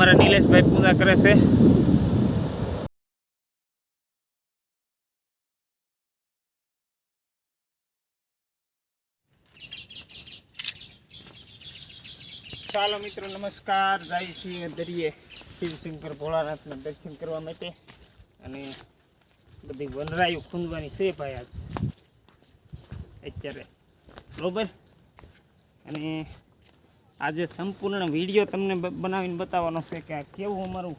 અમારા નિલેશભાઈ પૂજા કરે છે. ચાલો મિત્રો, નમસ્કાર. જાય છીએ દરિયે શિવશંકર ભોળાનાથના દર્શન કરવા માટે. અને બધી વનરાયું ખૂંદવાની છે ભાઈ આજ અત્યારે, બરોબર. અને આજે સંપૂર્ણ વિડીયો તમને બનાવીને બતાવવાનો છે કે આ કેવું અમારું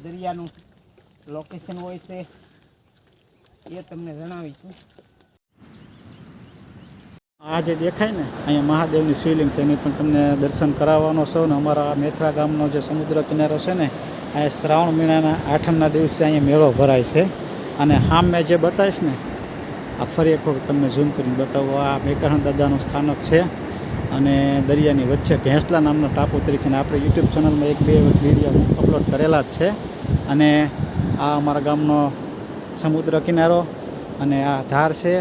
દરિયાનું લોકેશન હોય છે એ તમને જણાવીશું. આ જે દેખાય ને અહીંયા મહાદેવની શિવલિંગ છે એની પણ તમને દર્શન કરાવવાનો છો. ને અમારા મેથરા ગામનો જે સમુદ્ર કિનારો છે ને, આ શ્રાવણ મહિનાના 8મના દિવસે અહીંયા મેળો ભરાય છે. અને હામ મેં જે બતાવીશ ને, આ ફરી એક વખત તમને ઝૂમ કરીને બતાવો. આ મેકરહણ દાદાનું સ્થાનક છે અને દરિયાની વચ્ચે ભેંસલા નામના ટાપુ તરીકેને આપણે યુટ્યુબ ચેનલમાં 1-2 વિડીયો અપલોડ કરેલા જ છે. અને આ અમારા ગામનો સમુદ્ર કિનારો અને આ ધાર છે.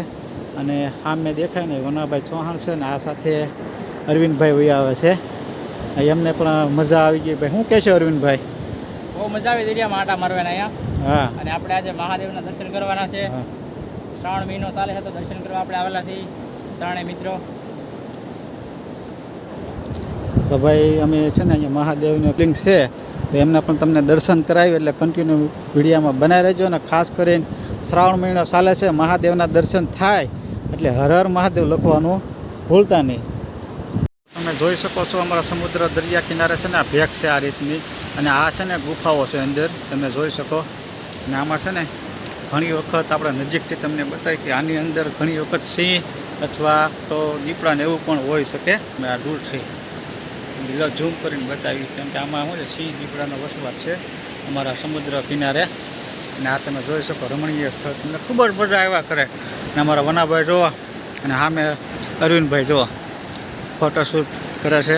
અને આમ મેં દેખાય ને વનાભાઈ ચૌહાણ છે ને, આ સાથે અરવિંદભાઈ વહી આવે છે. એમને પણ મજા આવી ગઈ. ભાઈ શું કહેશો અરવિંદભાઈ? બહુ મજા આવી દરિયામાં આટા મારવાના અહીંયા. હા. અને આપણે આજે મહાદેવના દર્શન કરવાના છે. શ્રાવણ મહિનો ચાલે છે તો દર્શન કરવા આપણે આવેલા છીએ ત્રણેય મિત્રો. તો ભાઈ અમે છે ને અહીંયા મહાદેવનું લિંક છે તો એમના પણ તમને દર્શન કરાવ્યું, એટલે કન્ટિન્યુ વિડીયામાં બનાવી રહેજો. અને ખાસ કરીને શ્રાવણ મહિનો ચાલે છે, મહાદેવના દર્શન થાય એટલે હર હર મહાદેવ લખવાનું ભૂલતા નહીં. તમે જોઈ શકો છો અમારા સમુદ્ર દરિયા કિનારે છે ને આ ભેગ છે આ રીતની. અને આ છે ને ગુફાઓ છે અંદર, તમે જોઈ શકો. અને આમાં છે ને ઘણી વખત આપણે નજીકથી તમને બતાવી કે આની અંદર ઘણી વખત સિંહ અથવા તો દીપડા ને એવું પણ હોઈ શકે. આ દૂર છે લીલો ઝૂમ કરીને બતાવી, કેમ કે આમાં શું છે, સિંહ દીપડાનો વસવાટ છે અમારા સમુદ્ર કિનારે. અને આ તમે જોઈ શકો રમણીય સ્થળ, તમને ખૂબ જ મજા આવ્યા કરે. અને અમારા વનાભાઈ જોવા અને સામે અરવિંદભાઈ જોવા ફોટોશૂટ કરે છે.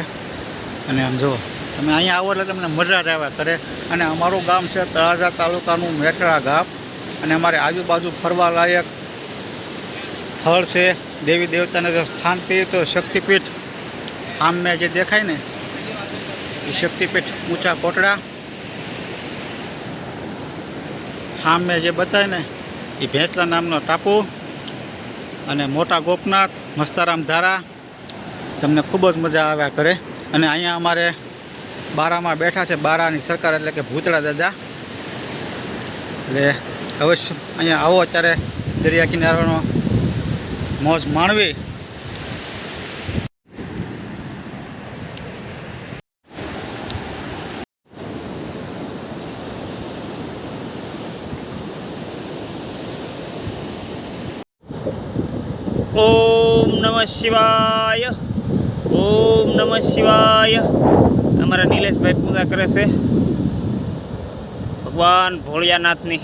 અને આમ જુઓ તમે અહીંયા આવો એટલે તમને મજા જ આવ્યા કરે. અને અમારું ગામ છે તળાજા તાલુકાનું મેટરા ગામ. અને અમારે આજુબાજુ ફરવા લાયક સ્થળ છે. દેવી દેવતાને જો સ્થાન કહીએ તો શક્તિપીઠ. આમ મેં જે દેખાય ને એ શક્તિપીઠ ઊંચા કોટડા. આમ મેં જે બતાવે ને એ ભેંસલા નામનો ટાપુ. અને મોટા ગોપનાથ, મસ્તારામ ધારા, તમને ખૂબ જ મજા આવ્યા કરે. અને અહીંયા અમારે બારામાં બેઠા છે, બારાની સરકાર એટલે કે ભૂતળા દાદા. એટલે અવશ્ય અહીંયા આવો ત્યારે દરિયા કિનારાનો મોજ માણવી. ઓમ નમઃ શિવાય. ઓમ નમઃ શિવાય. અમારા નિલેશભાઈ પૂજા કરે છે ભગવાન ભોળિયાનાથની.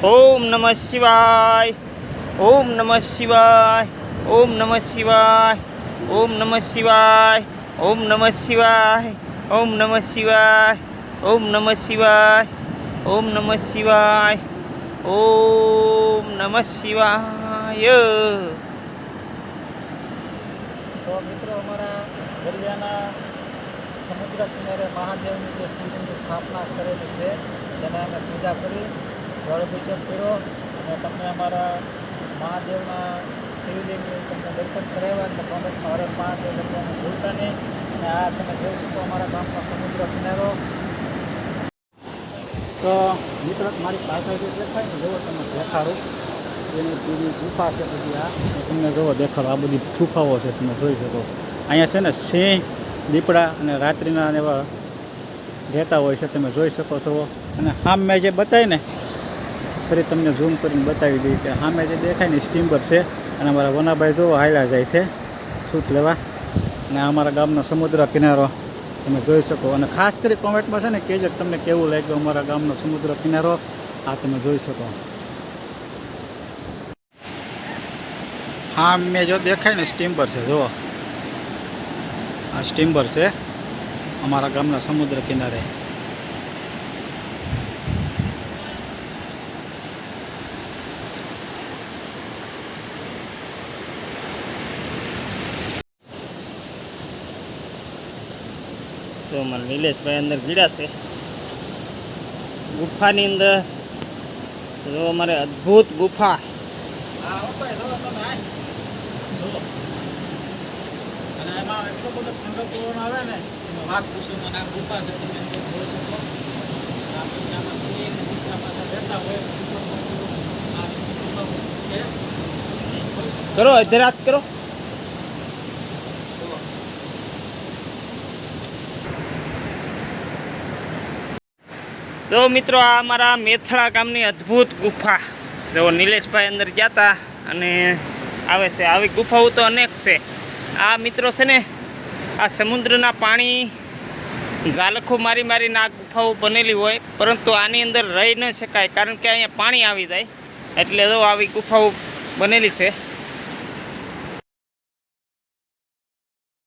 ઓમ નમઃ શિવાય. ઓમ નમઃ શિવાય. ઓમ નમઃ શિવાય. ઓમ નમઃ શિવાય. ઓમ નમઃ શિવાય. ઓમ નમઃ શિવાય. ઓમ નમઃ શિવાય. ઓમ નમઃ શિવાય. ઓમ નમઃ શિવાય. તો મિત્રો અમારા દરિયાના સમુદ્ર કિનારે મહાદેવની જે શિવલિંગની સ્થાપના કરેલી છે તેને અમે પૂજા કરી, જળ અભિષેક કર્યો. અને તમને અમારા મહાદેવના શિવલિંગની તમને દર્શન કરાવ્યા. તો કોમેન્ટમાં હર મહાદેવ લખવાનું ભૂલતા નહીં. અને આ તમે જોઈ શકો અમારા ગામનો સમુદ્ર કિનારો. તો મિત્રો મારી પાછળ જે દેખાય ને જોવો તમે દેખાડું એની પૂરી ગુફા છે બધી. આ તમને જોવો દેખાડો આ બધી ગુફાઓ છે તમે જોઈ શકો. અહીંયા છે ને સિંહ દીપડા અને રાત્રિના એવા રહેતા હોય છે તમે જોઈ શકો છો. અને સામે જે બતાવી ને ફરી તમને ઝૂમ કરીને બતાવી દઈએ કે સામે જે દેખાય ને સ્ટીમર છે અને અમારા વનાભાઈ જોવો હાલ્યા જાય છે શૂટ લેવા. અને અમારા ગામનો સમુદ્ર કિનારો તમે જોઈ શકો. અને ખાસ કરી કોમેન્ટમાં છે ને કહેજો કે તમને કેવું લાગ્યું અમારા ગામનો સમુદ્ર કિનારો. આ તમે જોઈ શકો. હા મેં જો દેખાય ને સ્ટીમર છે જુઓ. આ સ્ટીમર છે અમારા ગામના સમુદ્ર કિનારે. તો અમારા નિલેશભાઈ અંદર ગીડા છે ગુફાની અંદર. જો અમારે અદ્ભુત ગુફા. અને એમાં એટલો બધો ઠંડો પવન આવે ને એમાં વાત પૂછો મને. આ ગુફા છે તમે જોઈ શકો. આ પછી આમાં સિંહ અને દીપડામાં રહેતા હોય. આ ગુફા છે. કરો અધરાત કરો. તો મિત્રો આ અમારા મેથળા ગામની અદ્ભુત ગુફા. જો નિલેશભાઈ અંદર ગયા હતા અને આવે છે. આવી ગુફાઓ તો અનેક છે. આ મિત્રો છે ને આ સમુદ્રના પાણી ઝાલખો મારી મારીને આ ગુફાઓ બનેલી હોય, પરંતુ આની અંદર રહી ન શકાય કારણ કે અહીંયા પાણી આવી જાય. એટલે જો આવી ગુફાઓ બનેલી છે.